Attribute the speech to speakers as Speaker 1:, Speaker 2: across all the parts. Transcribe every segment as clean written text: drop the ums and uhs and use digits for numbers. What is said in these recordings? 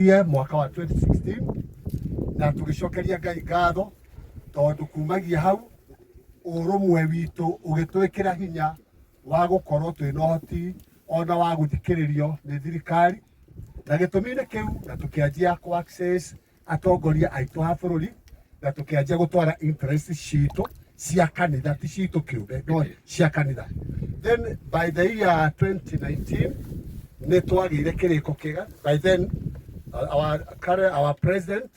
Speaker 1: mwaka wa 2016 na tugicokeria Ngai ngatho tondu kumagia hau urumwe witu ugitwikira hinya wa gukorwo twina uhoti ona wa guthikiririo ni thirikari na gitumine kiu na tukianjia ku access atongoria aitu ha bururi na tukianjia gutwara interest citu cia kanitha ti citu kiumbe no cia kanitha. Then by the year 2019 ni twagire kiriko kiga. By then our president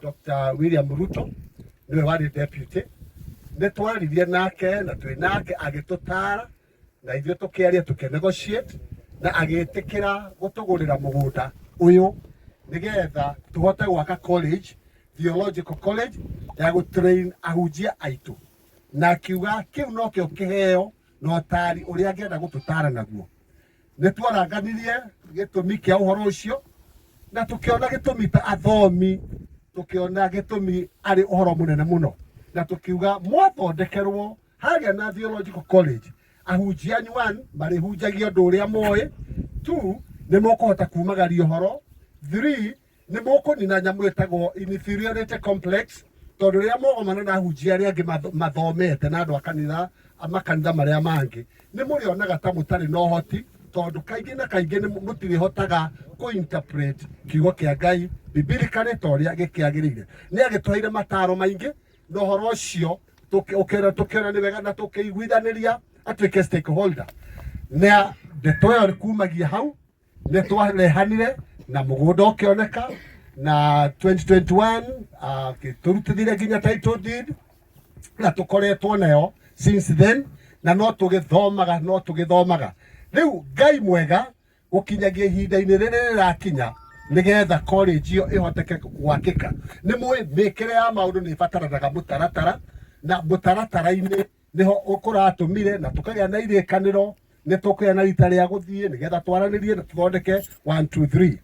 Speaker 1: Dr. William Ruto niwe wari deputy ni twaririe nake na twi nake agitutara na ithuĩ tukiaria tukinegotiate na agitikira gutugurira mugunda uyu nigetha tuhote gwaka college, theological college ya gutrain ahunjia aitu na kiuga kiu no kio kiheo no tari uria angenda gututara naguo. Ni twaranganirie gitumi kia uhoro ucio na tukiona gitumi ta athomi tukiona gitumi ari uhoro munene muno na tukiuga mwathondekerwo haria na theological college ahunjia nywan mari hunjagia ndu uria moe 2 ni mukuhota kumagaria uhoro 3 ni mukunina nyamu etagwo inferiority complex tondu ria mogomana na ahunjia aria angi mathomete na andu akanitha amakanitha maria mangi ni murionaga ta mutari no hoti tondu kaingi na kaingi ni mutiri hotaga ku interpret kiugo kia Ngai biblically toria gikiagirire ni agitwaire mataro maingi no horo ucio tukiona ni wega na tukiguithaniria atuike stakeholder na ndeto kumagia hau ni twarehanire na mugunda ukioneka na 2021 turutithire nginya title deed na tukoretwo nayo since then na no tugithomaga riu Ngai mwega gukinyagia ihinda-ini riri rirakinya nigetha college iyo ihoteke gwakika ni mwe mikire ya maundu ni bataranaga mutaratara na mutaratara-ini niho ukuratumire na tukagia na irikaniro ni tukuya na rita ria guthie nigetha twaranirie na tuthondeke 1 2 3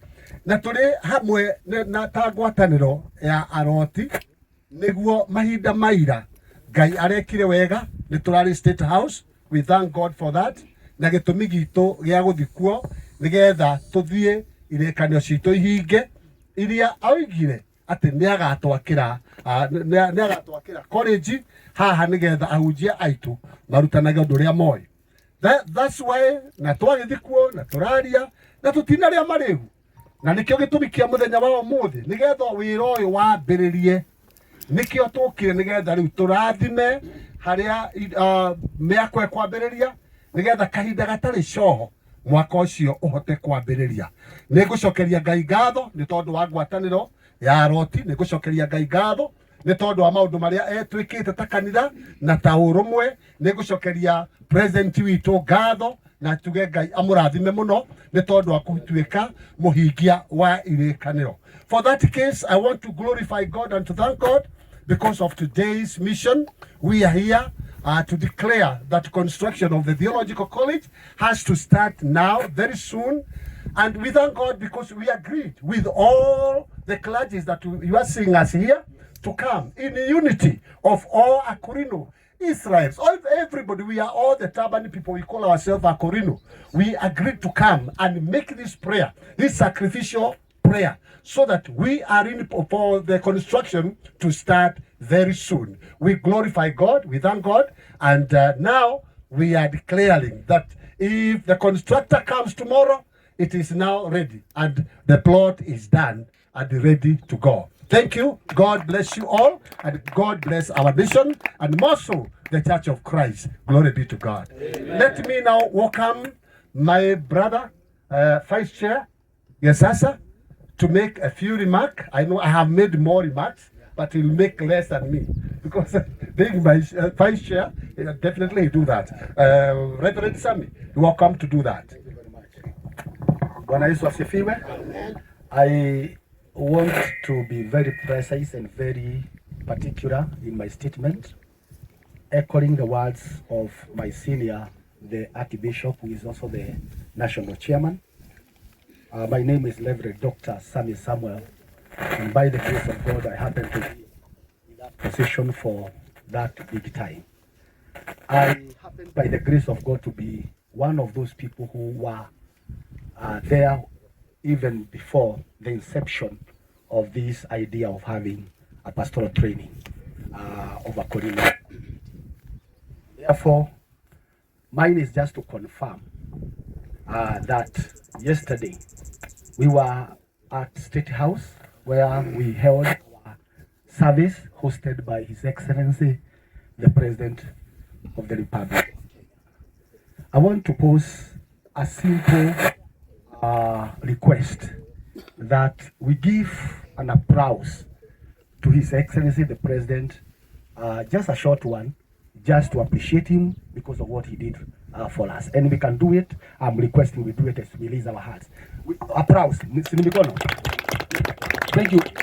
Speaker 1: na turi hamwe na tangwataniro ya aroti niguo mahinda maira Ngai arekire wega ni turari State House. We thank God for that na gitumi gitu gia guthikuo nigetha tuthie irekanio citu ihinge iria augire ati niagatwakira college haha nigetha ahunjia aitu marutanaga undu uria moe. That's why na twagithikuo na turaria na tutinaria marigu na nikio gitumi kia muthenya wa umuthi nigetha wira uyu wambiririe nikio tukire nigetha riu turathime haria miako kwambiriria nigetha kahinda gatari coho mwaka ucio uhote kwambiriria. Nigucokeria Ngai ngatho ni tondu wa ngwataniro ya aroti, nigucokeria Ngai ngatho ni tondu wa maundu maria etwikite ta kanitha na ta urumwe, nigucokeria president witu ngatho na tuge Ngai amurathime muno ni tondu wa kutuika muhingia wa irikaniro. For that case, I want to glorify God and to thank God because of today's mission. We are here to declare that construction of the theological college has to start now, very soon. And we thank God because we agreed with all the clergies that you are seeing us here to come in unity of all Akorino Israelites. Everybody, we are all the Tabernacle people, we call ourselves Akorino. We agreed to come and make this prayer, this sacrificial prayer, so that we are in for the construction to start very soon. We glorify God, we thank God, and now we are declaring that if the constructor comes tomorrow, it is now ready and the plot is done and ready to go. Thank you. God bless you all, and God bless our nation, and more so the Church of Christ. Glory be to God. Amen. Let me now welcome my brother, Vice Chair Yesasa, to make a few remarks. I know I have made more remarks, but he'll make less than me because being my Vice Chair, he'll definitely do that. Reverend Sami, you're welcome to do that. Thank you very much. Bwana Yesu asifiwe. I want to be very precise and very particular in my statement, echoing the words of my senior, the Archbishop, who is also the national chairman. My name is Reverend Dr. Sami Samuel, and by the grace of God, I happen to be in that position for that big time. I happen, by the grace of God, to be one of those people who were there
Speaker 2: even before the inception of this idea of having a pastoral training of a Akolino. Therefore, mine is just to confirm that yesterday we were at State House where we held our service hosted by His Excellency, the President of the Republic. I want to pose a simple request that we give an applause to His Excellency, the President, just a short one, just to appreciate him because of what he did for us. And we can do it. I'm requesting we do it as we release our hearts. Applause.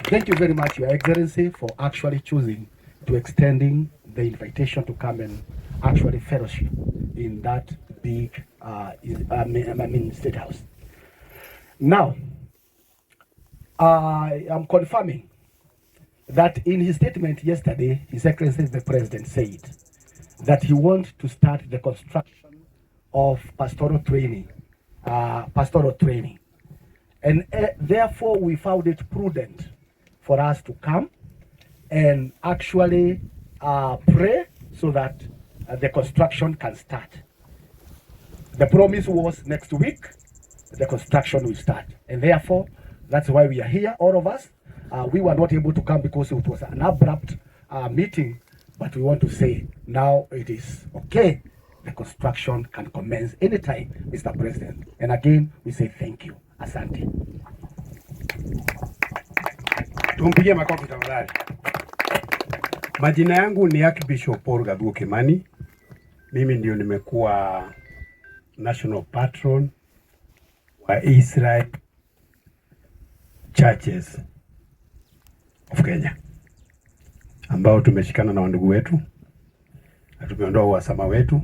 Speaker 2: Thank you very much, Your Excellency, for actually choosing to extending the invitation to come and actually fellowship in that big State House. Now, I am confirming that in his statement yesterday, His Excellency the President said that he wants to start the construction of pastoral training. And therefore we found it prudent for us to come and actually pray so that the construction can start. The promise was next week, the construction will start. And therefore, that's why we are here, all of us. We were not able to come because it was an abrupt meeting, but we want to say now it is okay. The construction can commence anytime, Mr. President. And again, we say thank you. Asante.
Speaker 3: Tumpigie makofi tafadhali. Majina yangu ni Archbishop Paul Gabuo Kimani. Mimi ndio nimekuwa National Patron wa Israel Churches of Kenya, ambao tumeshikana na wandugu wetu na tumeondoa uhasama wetu.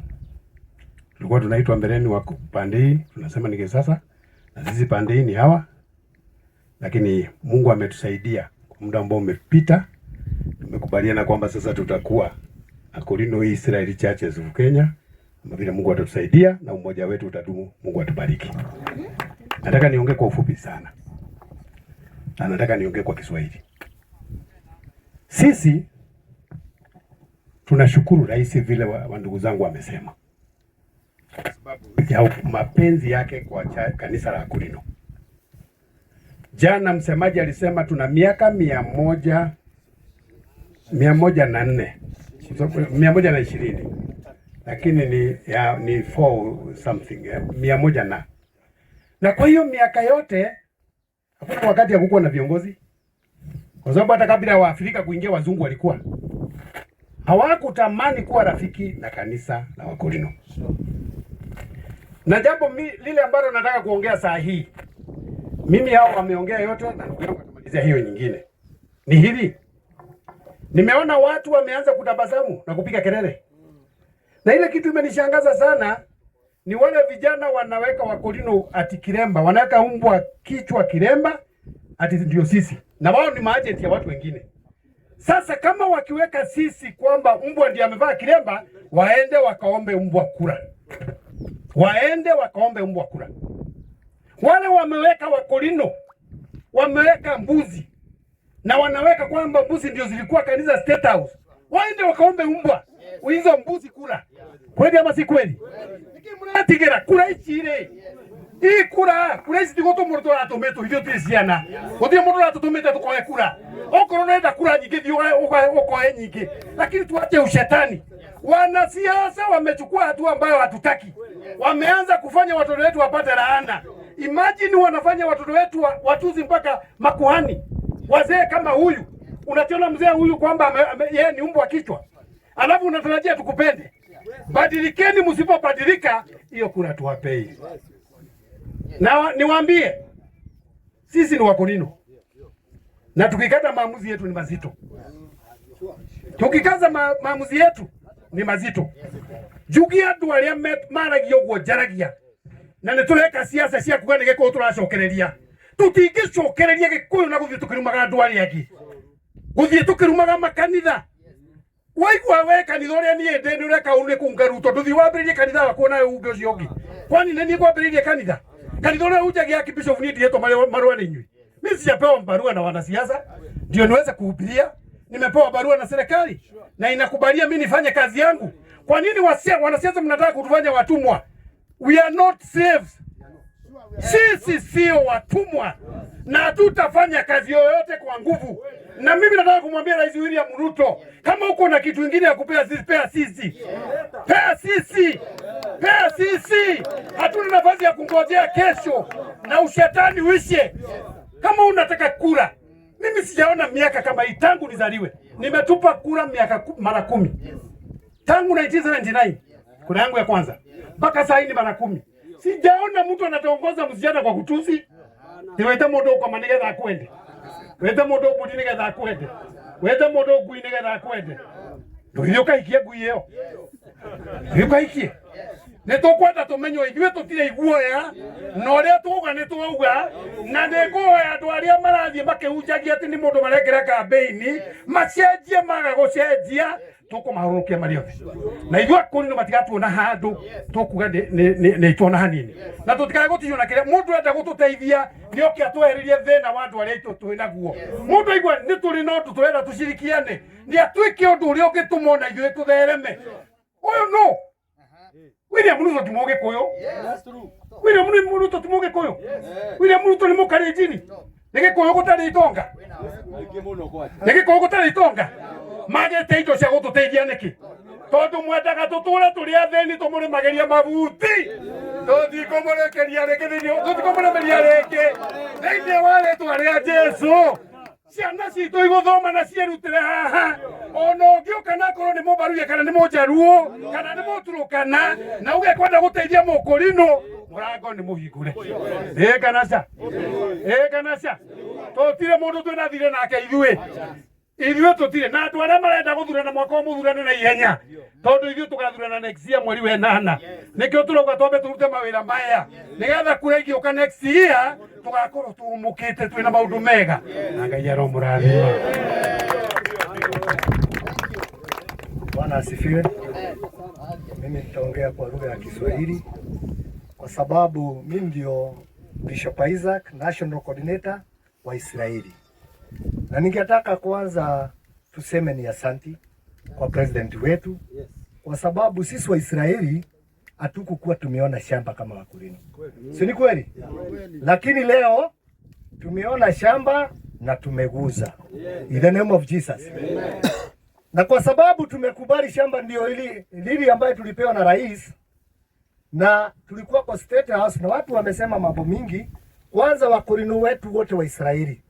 Speaker 3: Tulikuwa tunaitwa mbeleni wa pande hii, tunasema ni sasa, na sisi pande hii ni hawa, lakini Mungu ametusaidia kwa muda ambao umepita. Tumekubaliana kwamba sasa tutakuwa Akolino Israel Churches of Kenya, kama vile Mungu atatusaidia na umoja wetu utadumu. Mungu atubariki. Nataka niongee kwa ufupi sana, na nataka niongee kwa Kiswahili. Sisi tunashukuru rais vile wa ndugu zangu wamesema, sababu ya mapenzi yake kwa kanisa la Akolino. Jana msemaji alisema tuna miaka 120, lakini ni 4 something 100 na kwa hiyo miaka yote hakuna wakati hakukuwa na viongozi, kwa sababu hata kabla wa Afrika kuingia wazungu walikuwa hawakutamani kuwa rafiki na kanisa la Akolino. Na jambo lile ambalo nataka kuongea saa hii, mimi hao wameongea yote na ndugu yangu atamalizia hiyo nyingine, ni hili. Nimeona watu wameanza kutabasamu na kupiga kelele, na ile kitu imenishangaza sana ni wale vijana wanaweka Akolino ati kiremba, wanaweka umbwa kichwa kiremba ati ndio sisi, na wao ni maagent ya watu wengine. Sasa kama wakiweka sisi kwamba umbwa ndiye amevaa kiremba, waende wakaombe umbwa kura. Wale wameweka Akolino, wameweka mbuzi na wanaweka kwamba mbuzi ndio zilikuwa kanisa State House, waende wakaombe umbwa hizo mbuzi kura. Kweli ama si kweli? Mnatigera kura ichire. Hii kura hizi tikoto murto atometo hivyo tisiana. Wote murto atometo tukoe kura. Okorona enda kura nyingi ndio okoe nyingi. Lakini tuache ushetani. Wanasiasa wamechukua hatua ambayo hatutaki. Wameanza kufanya watoto wetu wapate laana. Imagine wanafanya watoto wetu watuzi mpaka makuhani. Wazee kama huyu. Unationa mzee huyu kwamba yeye ni umbwa kichwa. Alafu unatarajia tukupende. Badilikeni, msipobadilika hiyo kura tuwapei. Na niwaambie sisi ni Akolino. Na tukikata maamuzi yetu ni mazito. Tukikaza maamuzi yetu ni mazito. Jugia dualia maragio gojaragia. Na netuleka siasa cia kuganege ko turacokereria. Tutigicokereria gikuyu na guthie tukirumaga dualia gi. Guthie tukirumaga makanitha. Waigua we kanitha uria nie ndeni ureka uri kungaruto nduthi wambiririe kanitha wako na unge ucio ungi. Kwani nani kwambiririe kanitha? Kanithole uja gia Bishop ni dieto marua ni nyui. Mimi sijapewa barua na wanasiasa ndio niweze kuhubiria. Nimepewa barua na serikali na inakubalia mimi nifanye kazi yangu. Kwa nini wanasiasa mnataka kutufanya watumwa? We are not slaves. Sisi sio watumwa na hatutafanya kazi yoyote kwa nguvu. Na mimi nataka kumwambia Rais William Ruto, kama uko na kitu kingine ya kupea sisi, pea sisi. Pea sisi. Pea sisi. Hatuna nafasi ya kungojea kesho na ushetani uishe. Kama unataka kura, mimi sijaona miaka kama hii tangu nizaliwe. Nimetupa kura mara 10. Tangu 1979 kura yangu ya kwanza mpaka sasa ni mara 10. Sijaona mtu anatongoza msichana kwa kutusi. Niwete modo kwa manege za kwende. Wete modo budini za kwende. Wete modo guine za kwende. Ndio kaikie guiyo. Ndio kaikie. Netokwenda tumenyo ithuĩ tutire iguoya na ũrĩa tuga nĩ twauga na nĩ ngũhoya andũ arĩa marathiĩ makĩhunjagia atĩ nĩ mũndũ marekĩra kambeini macenjie maga gũcenjia tũkũmahũrũkia marĩ othe na ithuĩ akũrinũ matigatuona handũ tũkuga nĩ tuona hanini na tũtikae gũtinio na kĩrĩa mũndũ enda gũtũteithia nĩ oke atwehererie thĩna wa andũ arĩa aitũ twĩ naguo mũndũ aigua nĩ tũrĩ na ũndũ tũrenda tũcirikiane nĩ atuĩke ũndũ ũrĩa ũngĩtũma na ithuĩ tũthereme ũyũ no William Ruto timoge koyo. Yes, true. William Ruto timoge koyo. William Ruto ni mukalenjini. Nige koyo gutari itonga. Nige koyo gutari itonga. Mage teito cia gututeithia niki. Tondu mwendaga tuture turi atheni tumuri mageria mabuti. Tothi komurekeria rekerio. Tothi komurekeria reke. Thĩinĩ wa rĩtwa rĩa Jesu. Ciana citũ igũthoma na cierutĩre haha ona ũngĩũka na korwo nĩ mũbaruye kana nĩ mũnjaruo kana nĩ mũturũkana na ũgekwenda gũteithia mũkũrinũ mũrango nĩ mũhingũre kanaca tũtire mũndũ twĩna thire nake ithuĩ tũtire na andũ arĩa marenda gũthurana mwaka mũthurane na ihenya tondũ ithuĩ tũgathurana next year mweri wa 8 nĩkĩo tũrauga twambe tũrute mawĩra maya nĩgetha kura igĩũka next year tugakorwo tũmũkĩte twĩna maũndũ mega na Ngai aromũrathima.
Speaker 2: Bwana asifiwe. Mimi nitaongea kwa lugha ya Kiswahili kwa sababu mimi ndio Bishop Isaac, National Coordinator wa Israeli. Na ningetaka kwanza tuseme ni asanti kwa president wetu kwa sababu sisi wa Israeli hatukukuwa tumeona shamba kama wakulima. Si ni kweli? Lakini leo tumeona shamba na tumeguza. In the name of Jesus. Na kwa sababu tumekubali shamba ndio lili ambayo tulipewa na rais na tulikuwa kwa State House na watu wamesema mambo mingi. Kwanza wakulima wetu wote wa Israeli.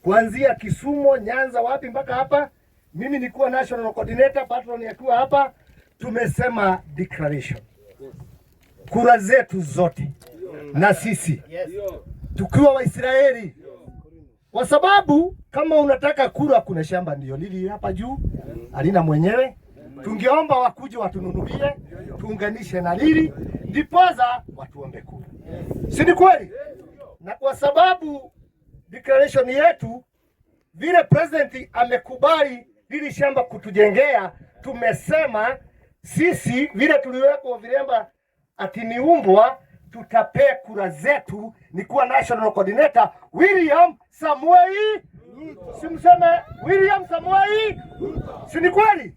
Speaker 2: Kuanzia Kisumu, Nyanza, wapi mpaka hapa. Mimi nilikuwa National Coordinator, Patron yakiwa hapa. Tumesema declaration. Kura zetu zote na sisi tukiwa wa Israeli. Kwa sababu kama unataka kura kuna shamba ndio lili hapa juu alina mwenyewe. Tungeomba wakuje watununulie, tuunganishe na lili ndipoza watuombe kura. Si ni kweli? Na kwa sababu declaration yetu vile president amekubali lili shamba kutujengea, tumesema sisi vile tuliwekwa vilemba atiniumbwa tutapea kura zetu ni kuwa National Coordinator William Samoei. Simseme William Samoei. Si ni kweli?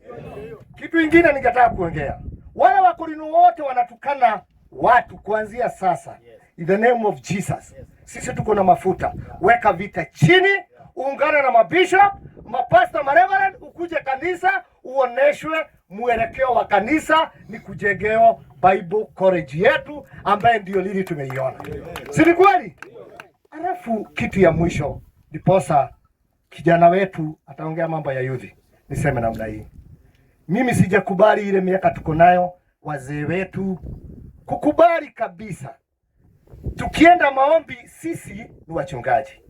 Speaker 2: Kitu kingine ningetaka kuongea. Wale wakulima wote wanatukana watu kuanzia sasa. In the name of Jesus. Sisi tuko na mafuta. Weka vita chini, ungana na mabishop, mapasta, mareverend, ukuje kanisa, uoneshwe mwelekeo wa kanisa ni kujengeo Bible College yetu ambaye ndio lili tumeiona. Si ni kweli? Alafu kitu ya mwisho ndiposa kijana wetu ataongea mambo ya youth. Niseme namna hii. Mimi sijakubali ile miaka tuko nayo wazee wetu kukubali kabisa. Tukienda maombi sisi ni wachungaji.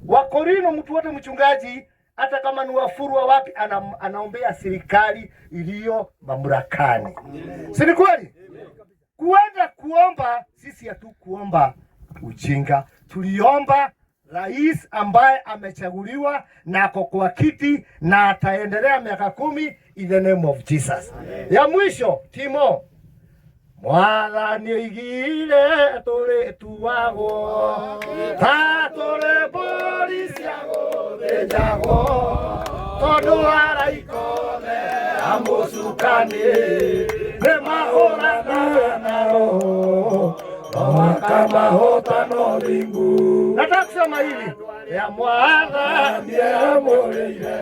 Speaker 2: Wakorino mtu wote mchungaji hata kama ni wafurwa wapi anaombea serikali iliyo mamlakani. Si ni kweli? Kuenda kuomba sisi hatukuomba ujinga. Tuliomba rais ambaye amechaguliwa na ako kwa kiti na ataendelea miaka 10 in the name of Jesus. Ya mwisho Timo Mwathani oigire tũrĩ tuagwo ta tũrĩ mbũri cia gũthĩnjagwo tondũ araikome amũcukani nĩ mahũranaga na roho wakamahota no thingu. Nataka kusema hivi ya Mwathani amũrĩire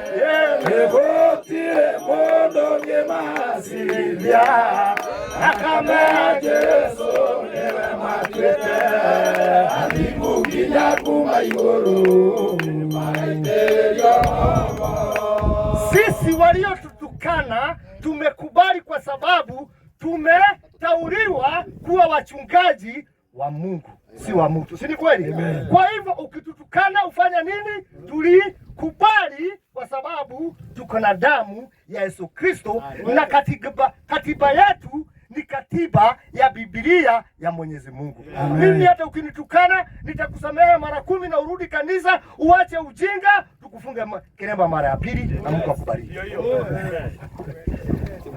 Speaker 2: gũtirĩ mũndũ ngĩmacirithia akamea Jesu niwe matuĩte athingu nginya kuma igũrũ magaitĩrĩrio roho. Sisi waliotutukana tumekubali kwa sababu tumetauliwa kuwa wachungaji wa Mungu, si wa mtu. Si ni kweli? Kwa hivyo ukitutukana ufanya nini? Tulikubali kwa sababu tuko na damu ya Yesu Kristo na katiba yetu ni katiba ya Biblia ya Mwenyezi Mungu. Mimi hata ukinitukana nitakusamehe mara 10 na urudi kanisa uache ujinga tukufunge kilemba mara ya pili na Mungu akubariki.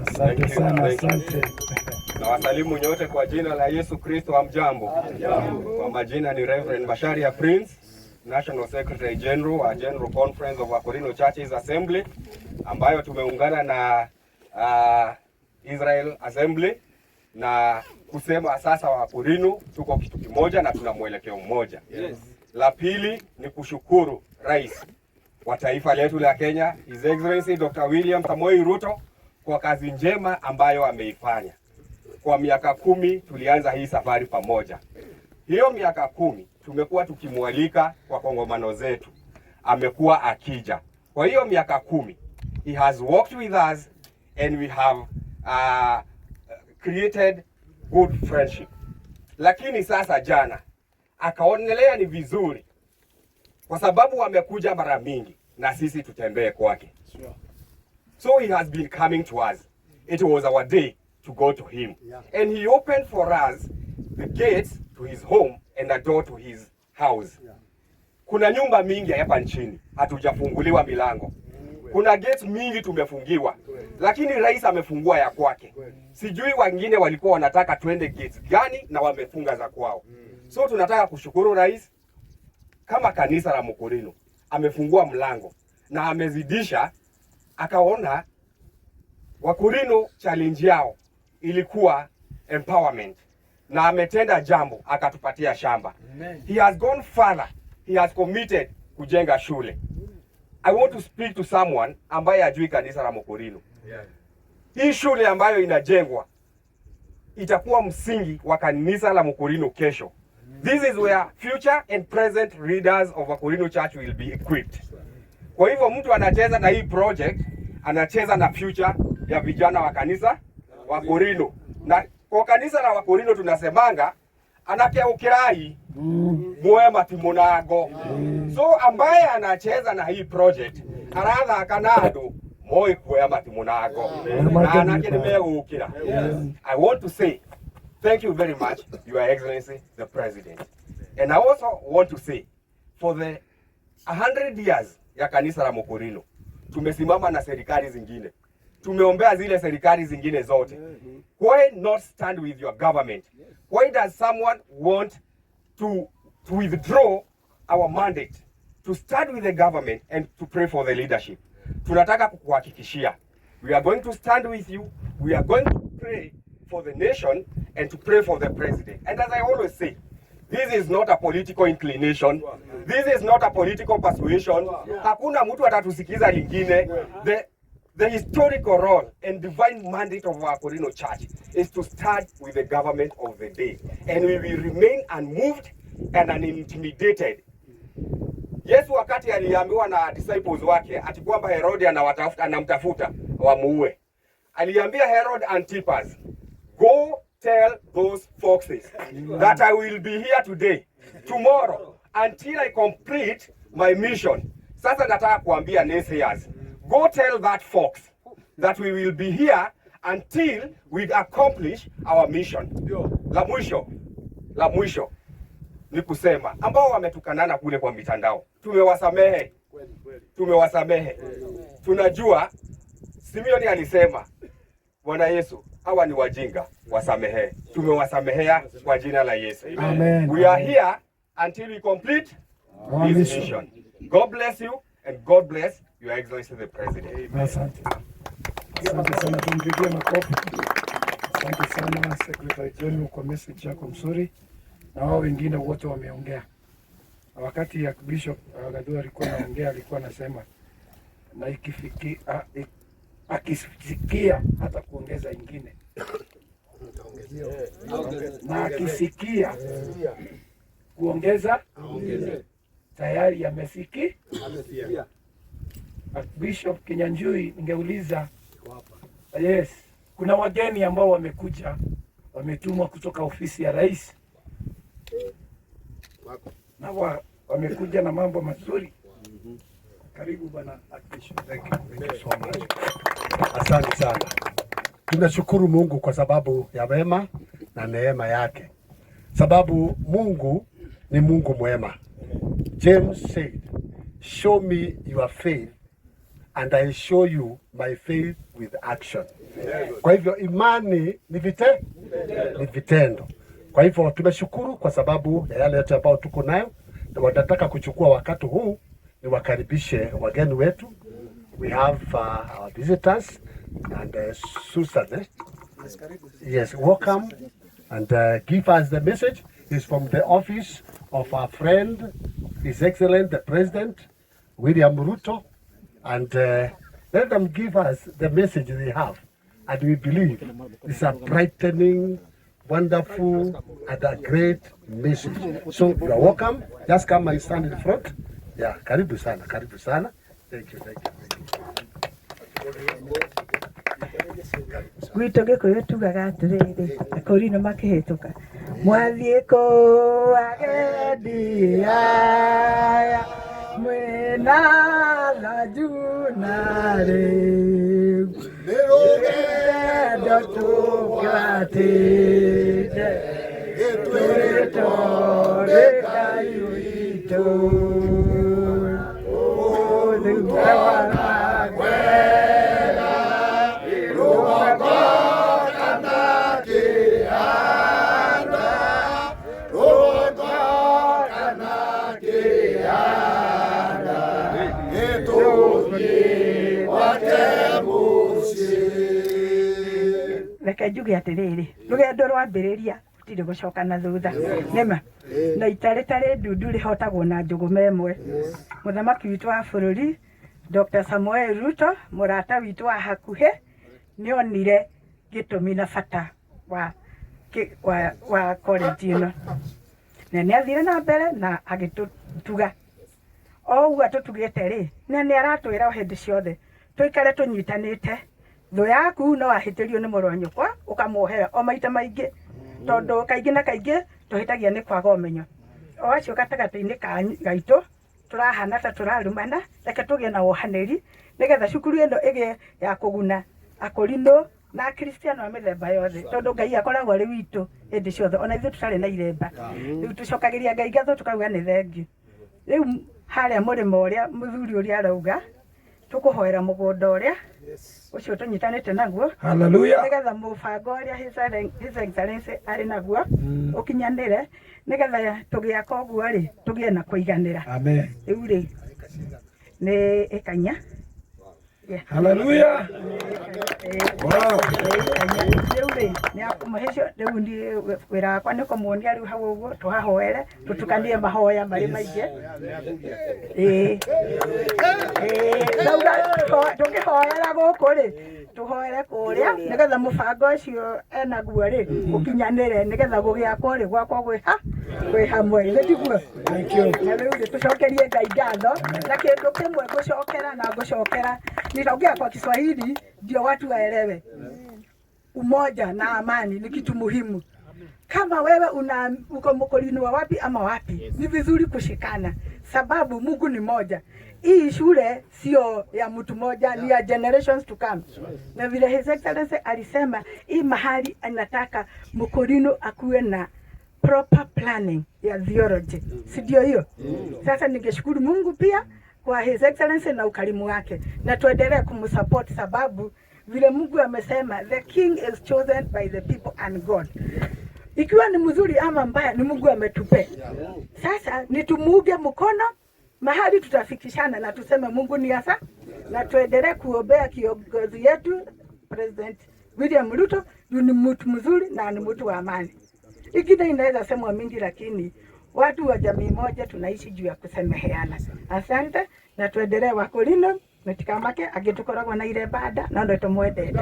Speaker 4: Asante sana, asante. Na wasalimu nyote kwa jina la Yesu Kristo. Hamjambo. Kwa majina ni Reverend Macharia Prince, National Secretary General wa General Conference of Wakorino Churches Assembly, ambayo tumeungana na Israel Assembly na kusema sasa Wakorino tuko kitu kimoja na tuna mwelekeo mmoja. La pili ni kushukuru Rais wa taifa letu la Kenya, His Excellency Dr. William Samoei Ruto kwa kazi njema ambayo ameifanya. Kwa miaka 10 tulianza hii safari pamoja. Hiyo miaka 10 tumekuwa tukimwalika kwa kongamano zetu. Amekuwa akija. Kwa hiyo miaka 10 he has worked with us and we have created good friendship. Lakini sasa jana akaonelea ni vizuri kwa sababu amekuja mara mingi na sisi tutembee kwake. So he has been coming to us. It was our day to go to him. And he opened for us the gates to his home and a door to his house. Kuna nyumba mingi hapa nchini hatujafunguliwa milango. Kuna gates mingi tumefungiwa. Lakini rais amefungua ya kwake. Sijui wengine walikuwa wanataka tuende gates gani na wamefunga za kwao. So tunataka kushukuru rais kama kanisa la Mukurino amefungua mlango na amezidisha. Akaona Wakorino challenge yao ilikuwa empowerment na ametenda jambo akatupatia shamba. He has gone further. He has committed kujenga shule. I want to speak to someone ambaye ajui kanisa la Mukurino. Hii shule ambayo inajengwa itakuwa msingi wa kanisa la Mukurino kesho. This is where future and present leaders of Wakorino Church will be equipped. Kwa hivyo mtu anacheza na hii project, anacheza na future ya vijana wa kanisa Wakorino. Na kwa kanisa la Wakorino tunasemanga anake ukirai mwema timonago. So ambaye anacheza na hii project aradha kanado moi kwema timonago. Na anake nimeukira. I want to say thank you very much, Your Excellency the President. And I also want to say for the 100 years ya kanisa la Mukurino tumesimama na serikali zingine, tumeombea zile serikali zingine zote. Why not stand with your government? Why does someone want to withdraw our mandate to stand with the government and to pray for the leadership? Tunataka kukuhakikishia we are going to stand with you. We are going to pray for the nation and to pray for the president. And as I always say, this is not a political inclination. This is not a political persuasion. Hakuna mtu atatusikiza lingine. The historical role and divine mandate of our Wakorino Church is to stand with the government of the day. And we will remain unmoved and unintimidated. Yesu wakati aliambiwa na disciples wake ati kwamba Herode anamtafuta wamuue. Aliambia Herod Antipas, go tell those foxes that I will be here today, tomorrow, until I complete my mission. Sasa nataka kuambia naysayers, go tell that fox that we will be here until we accomplish our mission. La mwisho ni kusema ambao wametukanana kule kwa mitandao, tumewasamehe. Tunajua Simeoni alisema Bwana Yesu hawa ni wajinga, wasamehe. Tumewasamehea kwa jina la Yesu.
Speaker 3: Amen.
Speaker 4: We are here until we complete this mission. God bless you and God bless Your Excellency the President.
Speaker 3: Asante. Asante sana, tumpigie makofi. Asante sana Secretary General kwa message yako mzuri, na wao wengine wote wameongea. Wakati ya Bishop Gathua alikuwa anaongea, alikuwa anasema na akisikia hata kuongeza ingine, na akisikia kuongeza tayari amesikia. Bishop Kinyanjui, ningeuliza, yes, kuna wageni ambao wamekuja, wametumwa kutoka ofisi ya rais na wamekuja na mambo mazuri. Karibu bwana Archbishop.
Speaker 1: Thank you so much. Asante sana. Tunashukuru Mungu kwa sababu ya wema na neema yake, sababu Mungu ni Mungu mwema. James said, show me your faith and I'll show you my faith with action. Kwa hivyo imani ni vitendo. Kwa hivyo tumeshukuru kwa sababu ya yale yote ambayo tuko nayo, na wanataka kuchukua wakati huu ni wakaribishe wageni wetu. We have our visitors and Susan. Yes, welcome and give us the message. It's from the office of our friend, His Excellency the President, William Ruto, and let them give us the message they have. And we believe it's a brightening, wonderful, and a great message. So you are welcome. Just come and stand in the front. Yeah, karibu sana, karibu sana. Thank you, thank you, thank you.
Speaker 5: Gwitå gä kå yå tugaga atä rä rä akå rino makä hä tå ka mwathiä kå agendi aya mwena thanju narä endo tå gatä te twä tondä Ngai witå å thutha wa kwenda reke njuge atä rä rä rå gendo rwa mbä rä ria rutirä gå coka na thutha nĩma na itarä tarä ndundu rä hotagwo na njå gå memwe må thamaki witå wa bå rå ri Dr. Samuel Ruto må rata witå wa hakuhä nä onire gä tå mi na bata wa college ĩno na nä athire na mbere na agä tå tuga o ũguo atå tugä te rä na nä aratwä ra hä ndä ciothe tå ikare tå nyitanä te thå yaku no ahä tä rio nä må rå wa nyåkwa å kamuohera o maita maingä tondå kaingä na kaingä tå hä tagia nä kwaga å menyo o acio gatagatä-inä gaitå tå rahana ta tå rarumana reke tå gä na wohanä ri nä getha cukuru ä no ä gä ya kå guna akå rinå na Kristiano wa mä themba yothe tondå Ngai akoragwo arä witå hä ndä ciothe ona ithuä tå tarä na iremba rä u tå cokagä ria Ngai ngatho tå kauga nä thengiå rä u harä a må rä ma å rä a må thuri å rä a arauga tå kå hoera må gå nda å rä a å cio tå nyitanä te naguo nä getha må bango å rä a His Excellency arä naguo å kinyanä re nä getha tå gä aka å guo rä tå gä e na kå iganä ra rä u rä nä ä kanya
Speaker 3: Hallelujah.
Speaker 5: Wow. Rĩu rĩ nĩ akũmũhe cio rĩu wĩra wakwa nĩ kũmuonia rĩu hau ũguo tũhahoere tũtukanie mahoya marĩ maingĩ ndauga tũkĩhoera gũkũ rĩ tũhoere kũrĩa nĩgetha mũbango ũcio enaguo rĩ ũkinyanĩre nĩgetha gũgĩakwo rĩ gwakwo gwĩ hamwe nĩtiguo na rĩu rĩ tũcokerie Ngai ngatho na kĩndũ kĩmwe ngũcokera nitaongea kwa Kiswahili ndio watu waelewe. Umoja na amani ni kitu muhimu. Kama wewe uko mkolini wa wapi ama wapi, ni vizuri kushikana sababu Mungu ni moja. Hii shule sio ya mtu moja, ni ya generations to come. Na vile His Excellency alisema hii mahali anataka mkolino akuwe na proper planning ya theology. Si ndio hiyo? Sasa ningeshukuru Mungu pia kwa His Excellency na ukarimu wake na tuendelee kumsupport sababu vile Mungu amesema, the king is chosen by the people and God. Ikiwa ni mzuri ama mbaya, ni Mungu ametupe. Sasa ni tumuunge mkono mahali tutafikishana, na tuseme Mungu ni asa, na tuendelee kuombea kiongozi yetu President William Ruto. Ni mtu mzuri na ni mtu wa amani. Ingine inaweza semwa mingi, lakini watu wa jamii moja tunaishi juu ya kusemeheana. Asante, na tuendelee wakulino metikamake agitukoragwa na ile bada na ndo tumwendete.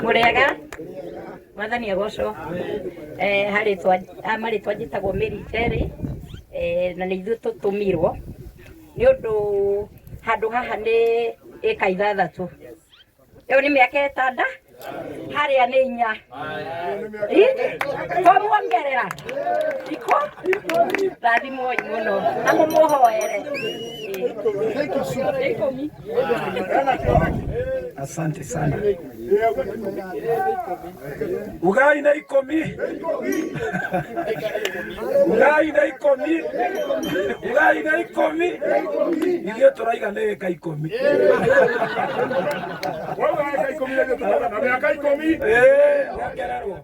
Speaker 6: Murega mwathani agoco harĩ twajĩtagwo Mary Terry na nĩ ithuĩ tũtũmirwo nĩ ũndũ handũ haha nĩ ĩka 6 rĩu nĩ mĩaka 6 harĩa nĩ 4 twamuongerera iko rathimoi mũno na mũmũhoere.
Speaker 3: Asante sana. Ugai na ikomi. Ugai na ikomi. Ugai na ikomi. Ndio turaiga nĩ ka ikomi. Wewe ka ikomi ndio turaiga na ka ikomi. Ongererwo.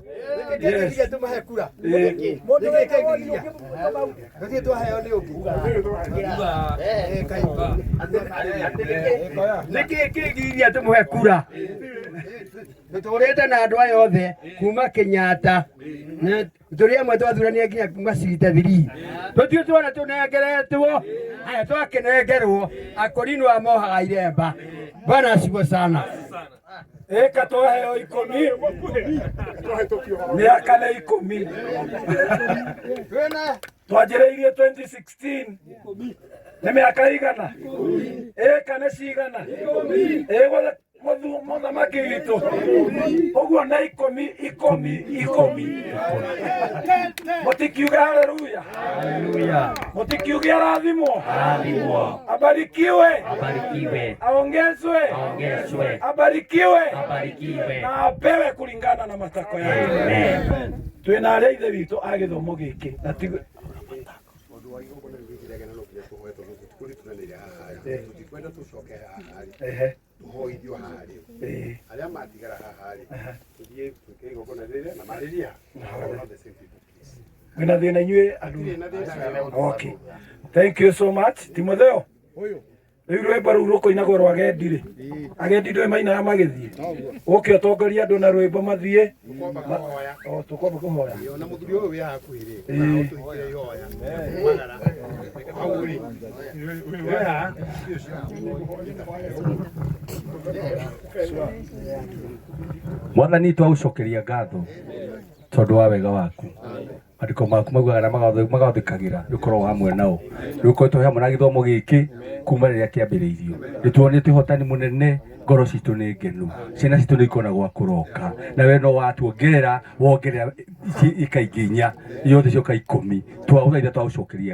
Speaker 3: Ndio tumahe kura. Mũndũ wĩkĩgiria. Ndio twaheo nĩ ũngĩ. Ka ikomi. Nĩkĩ kĩgiria tũmũhe kura. Tũtũrĩte na andũ aya othe kuma Kenyatta na tũrĩ amwe twathurania nginya kuma cita 3 tũthiĩ tuona tũnengeretwo aya twakenengerwo akorino amohaga iremba. Bwana asifiwe sana. Eka twaheo 10 mĩaka nĩ 10 twanjĩrĩirie 2016 nĩ mĩaka igana eka nĩ cigana ĩgũthe mũthamaki witũ ũguo na 10 mũtikiuge haleluya, mũtikiuge arathimwo, abarikiwe, aongezwe, abarikiwe na apewe kulingana na matakwa yake. Twĩna arĩa ithe witũ a gĩthomo gĩkĩ na ti
Speaker 1: tukwenda tucoke haha tuhoithio harĩ arĩa matigara haha tuthie twĩkĩgogona rĩrĩa na marĩria
Speaker 3: wĩna thĩna inyuĩ andũ. Okay, thank you so much. Timotheo rĩu rwĩmbo rũu rũkũinagwo rwa Agendi Agendi ndũĩ mainaga magĩthiĩ ũke ũtongoria andũ na rwĩmbo mathiĩ tũkwamba kũhoya
Speaker 1: na mũthuri ũyũ wĩ hakuhĩ rĩ tũhikire ihoya magara
Speaker 2: Mwathani twagũcokeria ngatho tondũ wa wega waku. Andĩko maku maugaga na magathĩkagĩra gĩkorwo hamwe nao. Rĩu koretwo hamwe na gĩthomo gĩkĩ kuma rĩrĩa kĩambĩrĩirio. Nĩtuonete ũhotani mũnene, ngoro citũ nĩ ngenu, ciana citũ nĩ ikona gwa kũroka, na we no watuongerera wongerera ikaingĩ 4 yothe cioka 10. Twagũthaitha twagũcokeria